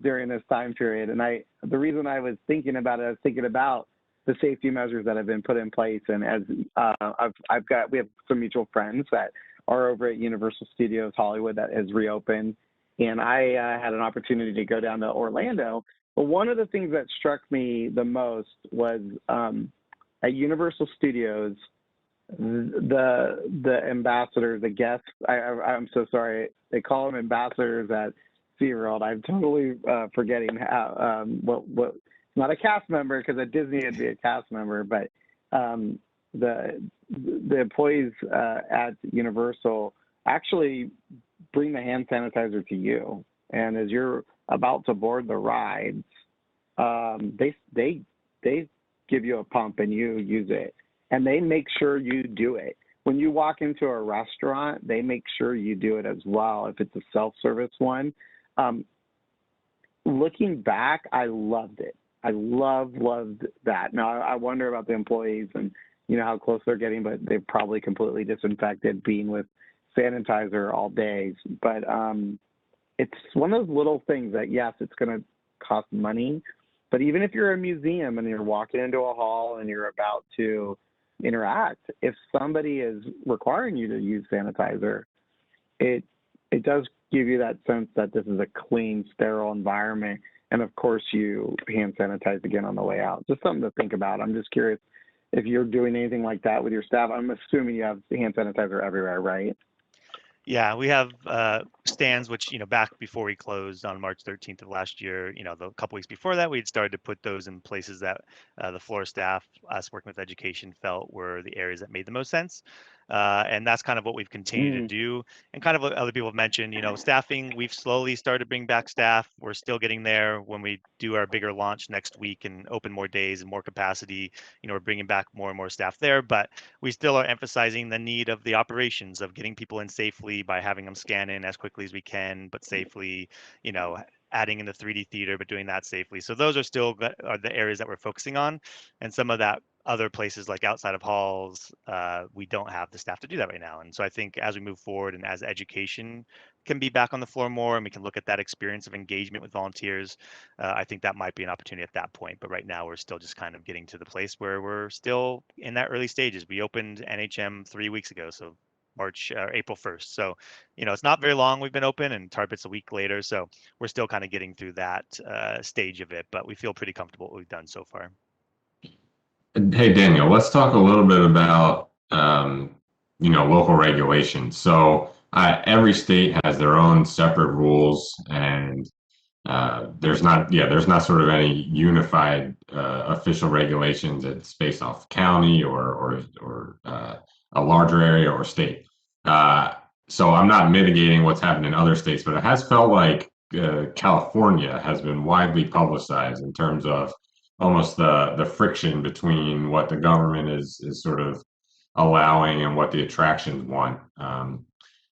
S1: during this time period. And the reason I was thinking about it, I was thinking about the safety measures that have been put in place. And as we have some mutual friends that are over at Universal Studios Hollywood that has reopened, and I had an opportunity to go down to Orlando. But one of the things that struck me the most was at Universal Studios, the ambassadors, the guests, I'm so sorry, they call them ambassadors at SeaWorld. I'm totally forgetting how, what, not a cast member, because at Disney it'd be a cast member, but the employees at Universal actually bring the hand sanitizer to you. And as you're about to board the rides, they give you a pump and you use it, and they make sure you do it. When you walk into a restaurant, they make sure you do it as well, if it's a self-service one. Looking back, I loved it. I loved that. Now, I wonder about the employees and how close they're getting, but they've probably completely disinfected, being with sanitizer all day. But it's one of those little things that, yes, it's going to cost money, but even if you're a museum and you're walking into a hall and you're about to interact, if somebody is requiring you to use sanitizer, it does give you that sense that this is a clean, sterile environment. And of course, you hand sanitize again on the way out. Just something to think about. I'm just curious if you're doing anything like that with your staff. I'm assuming you have hand sanitizer everywhere, right?
S2: Yeah, we have stands, which, back before we closed on March 13th of last year, the couple weeks before that, we'd started to put those in places that the floor staff, us working with education, felt were the areas that made the most sense. And that's kind of what we've continued to
S1: Mm.
S2: do. And kind of what other people have mentioned, staffing, we've slowly started to bring back staff. We're still getting there. When we do our bigger launch next week and open more days and more capacity, we're bringing back more and more staff there. But we still are emphasizing the need of the operations of getting people in safely by having them scan in as quickly as we can, but safely, you know, adding in the 3D theater, but doing that safely. So those are still are the areas that we're focusing on. And some of that other places like outside of halls, we don't have the staff to do that right now. And so I think as we move forward and as education can be back on the floor more and we can look at that experience of engagement with volunteers, I think that might be an opportunity at that point. But right now, we're still just kind of getting to the place where we're still in that early stages. We opened NHM 3 weeks ago, so April 1st. So, it's not very long we've been open, and Tarbit's a week later. So we're still kind of getting through that stage of it, but we feel pretty comfortable what we've done so far.
S3: Hey, Daniel, let's talk a little bit about, local regulations. So every state has their own separate rules, and there's not sort of any unified official regulations. It's based off county or a larger area or state. Uh, so I'm not mitigating what's happened in other states, but it has felt like California has been widely publicized in terms of almost the friction between what the government is sort of allowing and what the attractions want.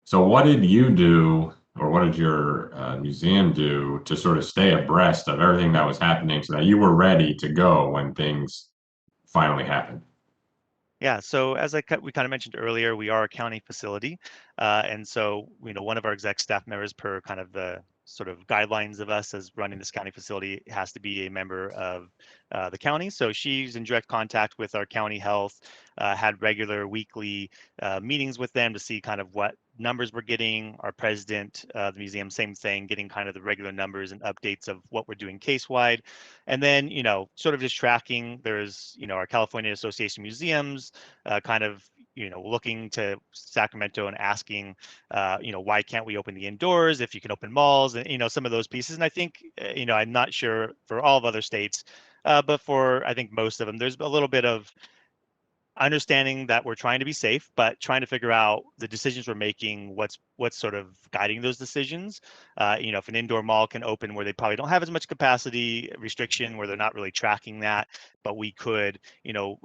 S3: So what did you do, or what did your museum do to sort of stay abreast of everything that was happening so that you were ready to go when things finally happened?
S2: Yeah, so as we kind of mentioned earlier, we are a county facility. And so, one of our exec staff members, per kind of the sort of guidelines of us as running this county facility, has to be a member of the county. So she's in direct contact with our county health, had regular weekly meetings with them to see kind of what numbers we're getting. Our president, the museum, same thing, getting kind of the regular numbers and updates of what we're doing case-wide. And then, sort of just tracking, there's, our California Association of Museums, kind of, looking to Sacramento and asking, why can't we open the indoors if you can open malls and, some of those pieces. And I think, I'm not sure for all of other states, but for, I think most of them, there's a little bit of understanding that we're trying to be safe, but trying to figure out the decisions we're making, what's sort of guiding those decisions. If an indoor mall can open where they probably don't have as much capacity restriction, where they're not really tracking that, but we could,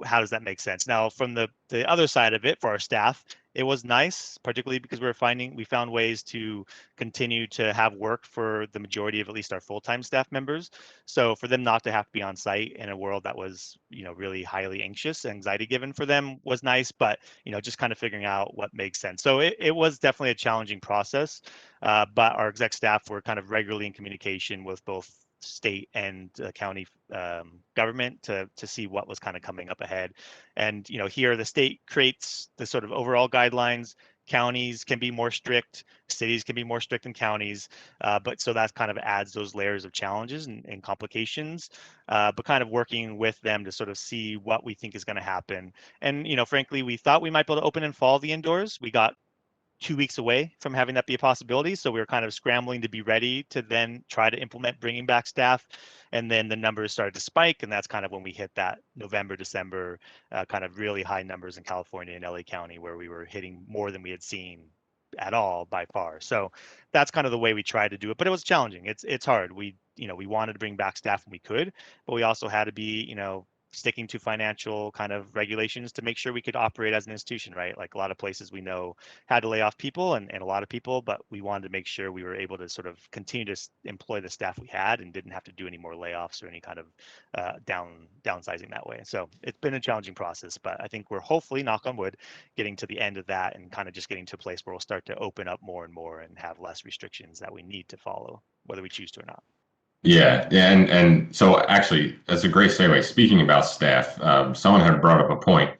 S2: how does that make sense? Now, from the other side of it, for our staff, it was nice, particularly because we found ways to continue to have work for the majority of at least our full-time staff members. So for them not to have to be on site in a world that was, really highly anxious, anxiety given for them was nice, but, just kind of figuring out what makes sense. So it was definitely a challenging process, but our exec staff were kind of regularly in communication with both state and county government to see what was kind of coming up ahead. And, here the state creates the sort of overall guidelines. Counties can be more strict, cities can be more strict than counties, but so that kind of adds those layers of challenges and complications, but kind of working with them to sort of see what we think is going to happen. And, frankly, we thought we might be able to open and fall the indoors. We got 2 weeks away from having that be a possibility. So we were kind of scrambling to be ready to then try to implement bringing back staff. And then the numbers started to spike. And that's kind of when we hit that November, December, kind of really high numbers in California and LA County, where we were hitting more than we had seen at all by far. So that's kind of the way we tried to do it, but it was challenging. It's hard. We wanted to bring back staff when we could, but we also had to be, sticking to financial kind of regulations to make sure we could operate as an institution, right? Like a lot of places we know had to lay off people and a lot of people, but we wanted to make sure we were able to sort of continue to employ the staff we had and didn't have to do any more layoffs or any kind of downsizing that way. So it's been a challenging process, but I think we're hopefully, knock on wood, getting to the end of that and kind of just getting to a place where we'll start to open up more and more and have less restrictions that we need to follow, whether we choose to or not.
S3: Yeah, and so actually, that's a great segue. Speaking about staff, someone had brought up a point,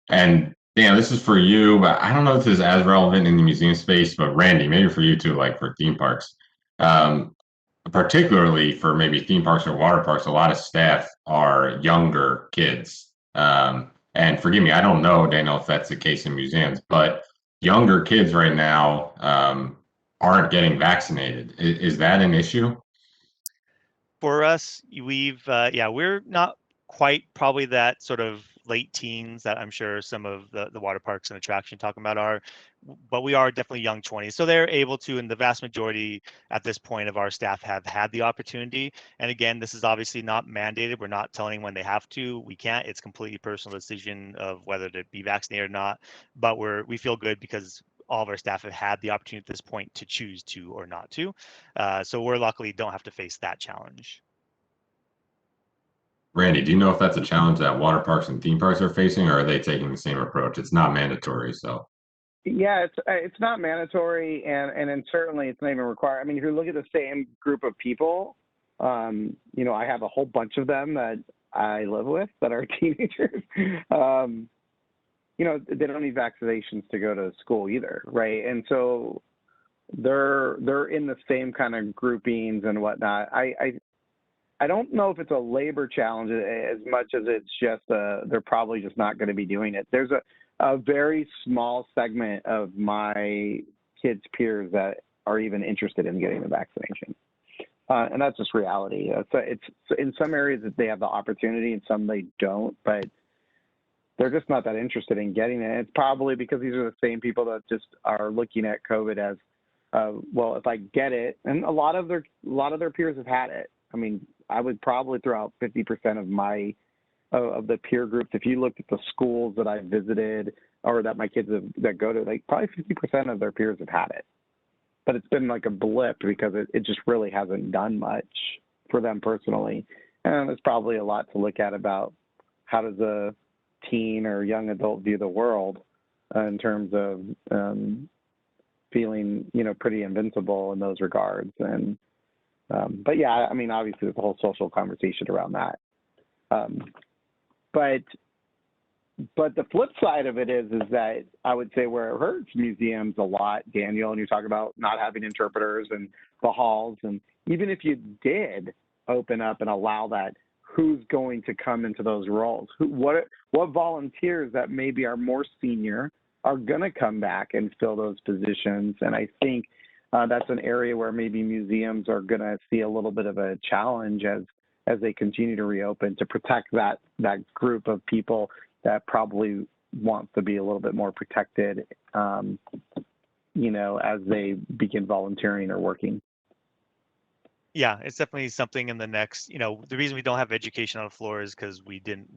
S3: and Dan, this is for you, but I don't know if this is as relevant in the museum space, but Randy, maybe for you too, like for theme parks, um, particularly for maybe theme parks or water parks, a lot of staff are younger kids. And forgive me, I don't know, Daniel, if that's the case in museums, but younger kids right now aren't getting vaccinated. Is that an issue?
S2: For us, we're not quite probably that sort of late teens that I'm sure some of the water parks and attraction talking about are, but we are definitely young 20s. So they're able to, and the vast majority at this point of our staff have had the opportunity. And again, this is obviously not mandated. We're not telling anyone they have to. We can't. It's completely personal decision of whether to be vaccinated or not. But we feel good because all of our staff have had the opportunity at this point to choose to or not to. So we're luckily don't have to face that challenge.
S3: Randy, do you know if that's a challenge that water parks and theme parks are facing, or are they taking the same approach? It's not mandatory, so.
S1: Yeah, it's not mandatory, and certainly it's not even required. I mean, if you look at the same group of people, you know, I have a whole bunch of them that I live with that are teenagers. You know, they don't need vaccinations to go to school either, right? And so they're in the same kind of groupings and whatnot. I don't know if it's a labor challenge as much as it's just they're probably just not going to be doing it. There's a very small segment of my kids' peers that are even interested in getting the vaccination. And that's just reality. It's in some areas that they have the opportunity and some they don't, but they're just not that interested in getting it. It's probably because these are the same people that just are looking at COVID as, well, if I get it, and a lot of their peers have had it. I mean, I would probably throw out 50% of the peer groups. If you looked at the schools that I visited or that my kids that go to, like probably 50% of their peers have had it. But it's been like a blip because it just really hasn't done much for them personally. And there's probably a lot to look at about how does a teen or young adult view the world in terms of feeling, you know, pretty invincible in those regards. And but yeah, I mean, obviously there's a whole social conversation around that. But the flip side of it is that I would say where it hurts museums a lot, Daniel, and you talk about not having interpreters and the halls, and even if you did open up and allow that, who's going to come into those roles? What volunteers that maybe are more senior are going to come back and fill those positions? And I think that's an area where maybe museums are going to see a little bit of a challenge as they continue to reopen to protect that group of people that probably wants to be a little bit more protected, you know, as they begin volunteering or working.
S2: Yeah, it's definitely something in the next, you know, the reason we don't have education on the floor is because we don't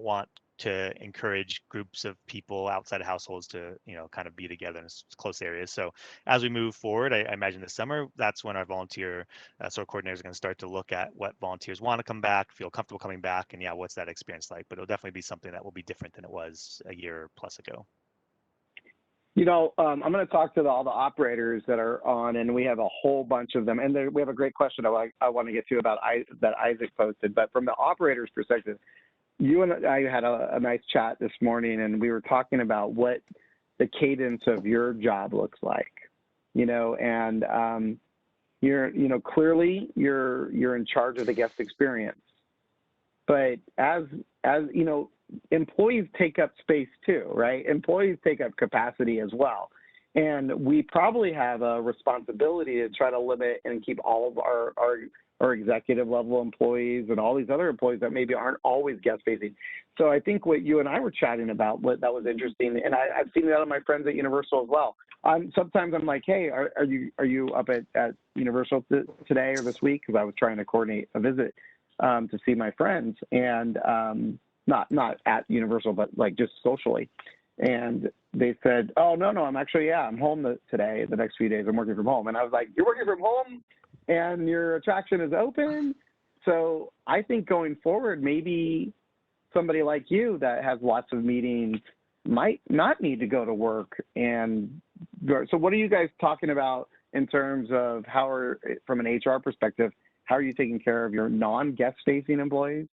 S2: want to encourage groups of people outside of households to, you know, kind of be together in close areas. So as we move forward, I imagine this summer, that's when our volunteer sort of coordinators are going to start to look at what volunteers want to come back, feel comfortable coming back, and yeah, what's that experience like? But it'll definitely be something that will be different than it was a year plus ago.
S1: You know, I'm going to talk to all the operators that are on, and we have a whole bunch of them. And we have a great question I want to get to about that Isaac posted. But from the operator's perspective, you and I had a nice chat this morning, and we were talking about what the cadence of your job looks like. You know, and clearly you're in charge of the guest experience. But as you know, employees take up space too, right? Employees take up capacity as well. And we probably have a responsibility to try to limit and keep all of our executive level employees and all these other employees that maybe aren't always guest facing. So I think what you and I were chatting about, that was interesting. And I've seen that on my friends at Universal as well. Sometimes I'm like, hey, are you up at Universal today or this week? Because I was trying to coordinate a visit to see my friends, and not at Universal, but like just socially. And they said, oh, no, I'm actually, I'm home today, the next few days, I'm working from home. And I was like, you're working from home and your attraction is open? So I think going forward, maybe somebody like you that has lots of meetings might not need to go to work. And so what are you guys talking about in terms of from an HR perspective, how are you taking care of your non-guest facing employees?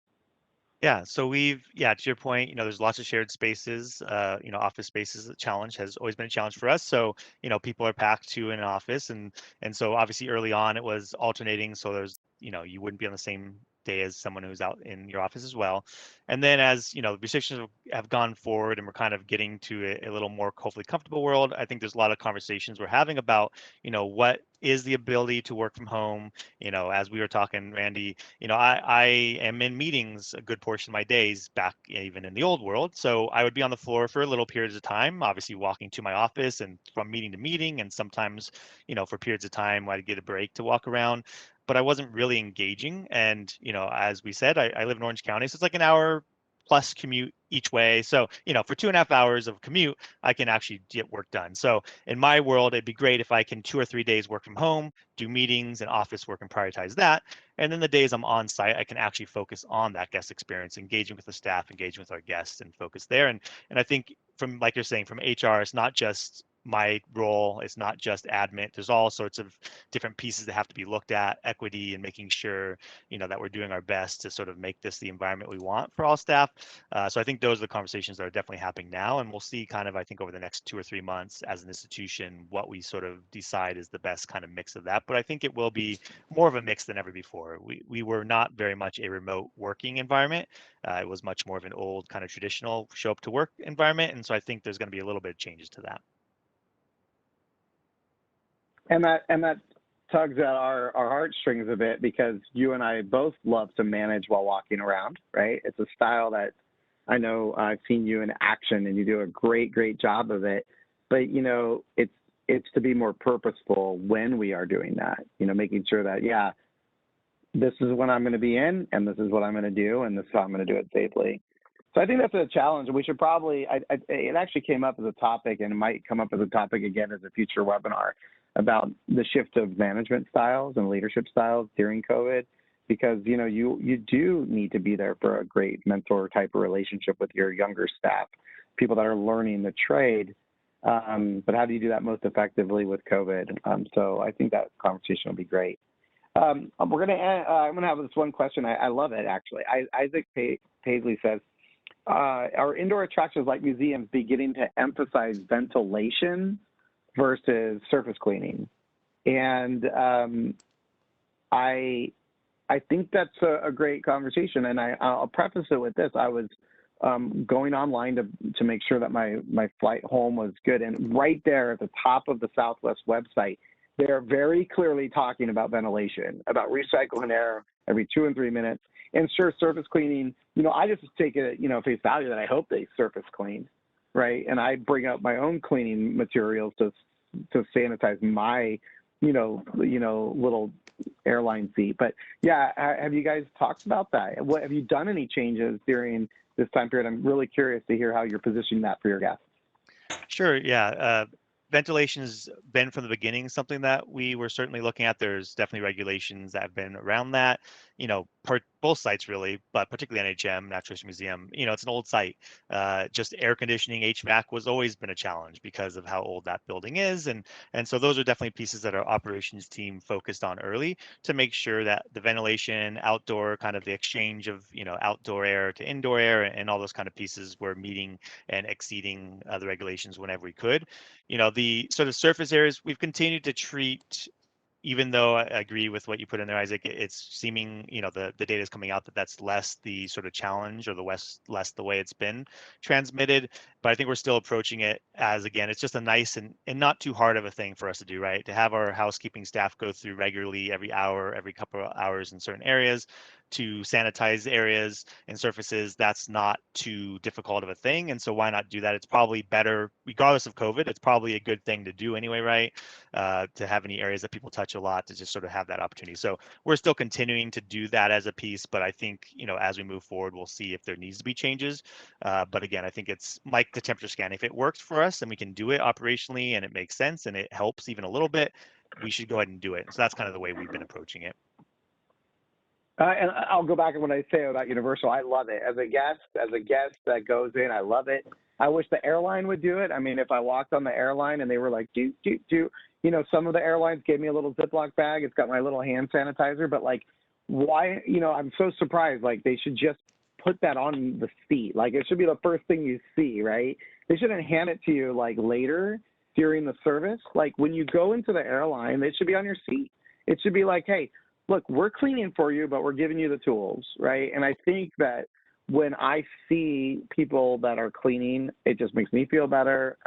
S2: Yeah, so to your point, you know, there's lots of shared spaces, you know, office spaces. The challenge has always been a challenge for us. So, you know, people are packed to in an office, and so obviously early on it was alternating. So there's, you know, you wouldn't be on the same day as someone who's out in your office as well. And then as the restrictions have gone forward and we're kind of getting to a little more hopefully comfortable world, I think there's a lot of conversations we're having about, what is the ability to work from home. As we were talking, Randy, I am in meetings a good portion of my days back even in the old world. So I would be on the floor for little periods of time, obviously walking to my office and from meeting to meeting. And sometimes, for periods of time, I'd get a break to walk around, but I wasn't really engaging. And, as we said, I live in Orange County, so it's like an hour plus commute each way. So, for 2.5 hours of commute, I can actually get work done. So in my world, it'd be great if I can 2 or 3 days work from home, do meetings and office work and prioritize that. And then the days I'm on site, I can actually focus on that guest experience, engaging with the staff, engaging with our guests and focus there. And I think from, like you're saying, from HR, it's not just my role, it's not just admin. There's all sorts of different pieces that have to be looked at, equity and making sure, that we're doing our best to sort of make this the environment we want for all staff. So I think those are the conversations that are definitely happening now. And we'll see kind of, I think, over the next 2 or 3 months as an institution, what we sort of decide is the best kind of mix of that. But I think it will be more of a mix than ever before. We were not very much a remote working environment. It was much more of an old kind of traditional show up to work environment. And so I think there's going to be a little bit of changes to that.
S1: And that tugs at our heartstrings a bit, because you and I both love to manage while walking around, right? It's a style that I know I've seen you in action, and you do a great job of it. But, it's to be more purposeful when we are doing that, making sure that, yeah, this is when I'm going to be in, and this is what I'm going to do, and this is how I'm going to do it safely. So I think that's a challenge. We should probably, it actually came up as a topic, and it might come up as a topic again as a future webinar, about the shift of management styles and leadership styles during COVID, because, you do need to be there for a great mentor type of relationship with your younger staff, people that are learning the trade. But how do you do that most effectively with COVID? So I think that conversation will be great. I'm going to have this one question. I love it, actually. Isaac Paisley says, are indoor attractions like museums beginning to emphasize ventilation versus surface cleaning? And I think that's a great conversation. And I'll preface it with this. I was going online to make sure that my flight home was good. And right there at the top of the Southwest website, they're very clearly talking about ventilation, about recycling air every 2 and 3 minutes. And sure, surface cleaning, I just take it, face value that I hope they surface cleaned, right? And I bring out my own cleaning materials to sanitize my, little airline seat. But yeah, have you guys talked about that? Have you done any changes during this time period? I'm really curious to hear how you're positioning that for your guests.
S2: Sure. Yeah. Ventilation has been from the beginning something that we were certainly looking at. There's definitely regulations that have been around that, both sites really, but particularly NHM, Natural History Museum, it's an old site. Just air conditioning, HVAC was always been a challenge because of how old that building is. And so those are definitely pieces that our operations team focused on early to make sure that the ventilation, outdoor, kind of the exchange of, outdoor air to indoor air and all those kind of pieces were meeting and exceeding the regulations whenever we could. The sort of surface areas we've continued to treat, even though I agree with what you put in there, Isaac, it's seeming, the data is coming out that that's less the sort of challenge or less the way it's been transmitted. But I think we're still approaching it as, again, it's just a nice and not too hard of a thing for us to do, right? To have our housekeeping staff go through regularly every hour, every couple of hours in certain areas to sanitize areas and surfaces, that's not too difficult of a thing. And so why not do that? It's probably better, regardless of COVID, it's probably a good thing to do anyway, right? To have any areas that people touch a lot, to just sort of have that opportunity. So we're still continuing to do that as a piece, but I think, as we move forward, we'll see if there needs to be changes. But again, I think it's like the temperature scan. If it works for us and we can do it operationally and it makes sense and it helps even a little bit, we should go ahead and do it. So that's kind of the way we've been approaching it.
S1: And I'll go back to what I say about Universal. I love it. As a guest that goes in, I love it. I wish the airline would do it. I mean, if I walked on the airline and they were like, some of the airlines gave me a little Ziploc bag. It's got my little hand sanitizer, but like, why, I'm so surprised. Like, they should just put that on the seat. Like, it should be the first thing you see, right? They shouldn't hand it to you like later during the service. Like, when you go into the airline, it should be on your seat. It should be like, hey, look, we're cleaning for you, but we're giving you the tools, right? And I think that when I see people that are cleaning, it just makes me feel better.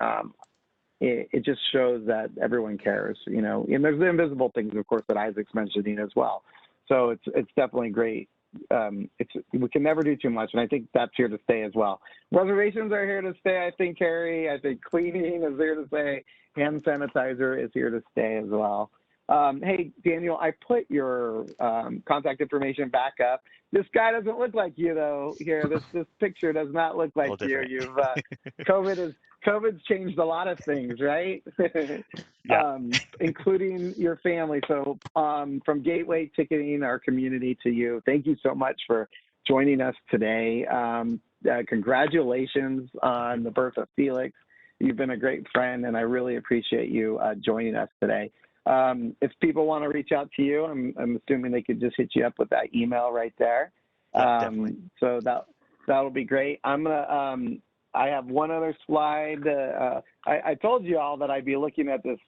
S1: It just shows that everyone cares, you know, and there's the invisible things, of course, that Isaac's mentioning as well. So it's definitely great. We can never do too much, and I think that's here to stay as well. Reservations are here to stay, I think, Carrie. I think cleaning is here to stay. Hand sanitizer is here to stay as well. Hey, Daniel, I put your contact information back up. This guy doesn't look like you, though. Here, this picture does not look like you. You've COVID's changed a lot of things, right?
S2: Yeah.
S1: Including your family. So from Gateway Ticketing, our community, to you, thank you so much for joining us today. Congratulations on the birth of Felix. You've been a great friend, and I really appreciate you joining us today. If people want to reach out to you, I'm assuming they could just hit you up with that email right there.
S2: Definitely.
S1: So that'll be great. I have one other slide. I told you all that I'd be looking at this.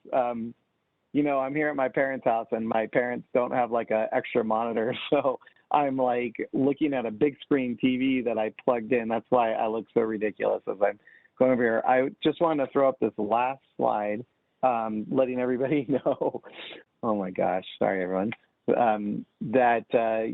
S1: You know, I'm here at my parents' house, and my parents don't have like an extra monitor, so I'm like looking at a big screen TV that I plugged in. That's why I look so ridiculous as I'm going over here. I just wanted to throw up this last slide, letting everybody know. Oh my gosh, sorry everyone. That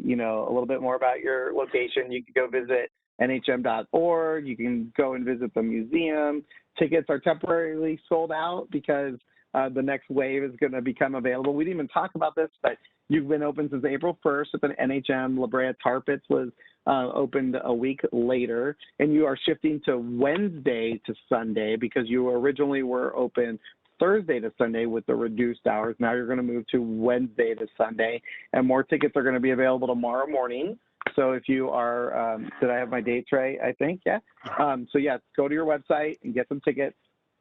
S1: you know, a little bit more about your location. You can go visit nhm.org. You can go and visit the museum. Tickets are temporarily sold out because the next wave is going to become available. We didn't even talk about this, but you've been open since April 1st. At the NHM, La Brea Tar Pits was opened a week later, and you are shifting to Wednesday to Sunday because you originally were open Thursday to Sunday with the reduced hours. Now you're going to move to Wednesday to Sunday, and more tickets are going to be available tomorrow morning. So if you are, did I have my dates right? I think, yeah. So yeah, go to your website and get some tickets.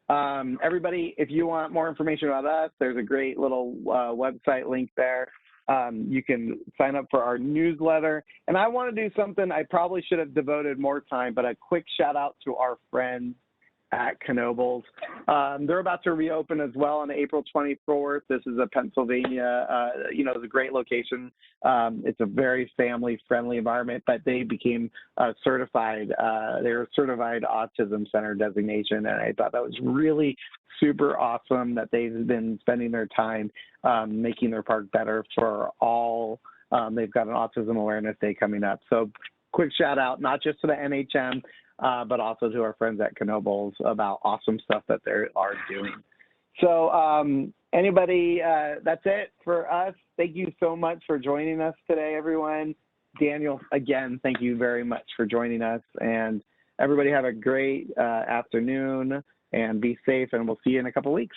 S1: Everybody, if you want more information about us, there's a great little website link there. You can sign up for our newsletter. And I want to do something I probably should have devoted more time, but a quick shout out to our friends at Knoebels. They're about to reopen as well on April 24th. This is a Pennsylvania, you know, it's a great location. It's a very family-friendly environment, but they became certified. They're a certified autism center designation, and I thought that was really super awesome that they've been spending their time making their park better for all. They've got an Autism Awareness Day coming up. So quick shout out, not just to the NHM, but also to our friends at Knoebels about awesome stuff that they are doing. So anybody, that's it for us. Thank you so much for joining us today, everyone. Daniel, again, thank you very much for joining us. And everybody have a great afternoon and be safe, and we'll see you in a couple weeks.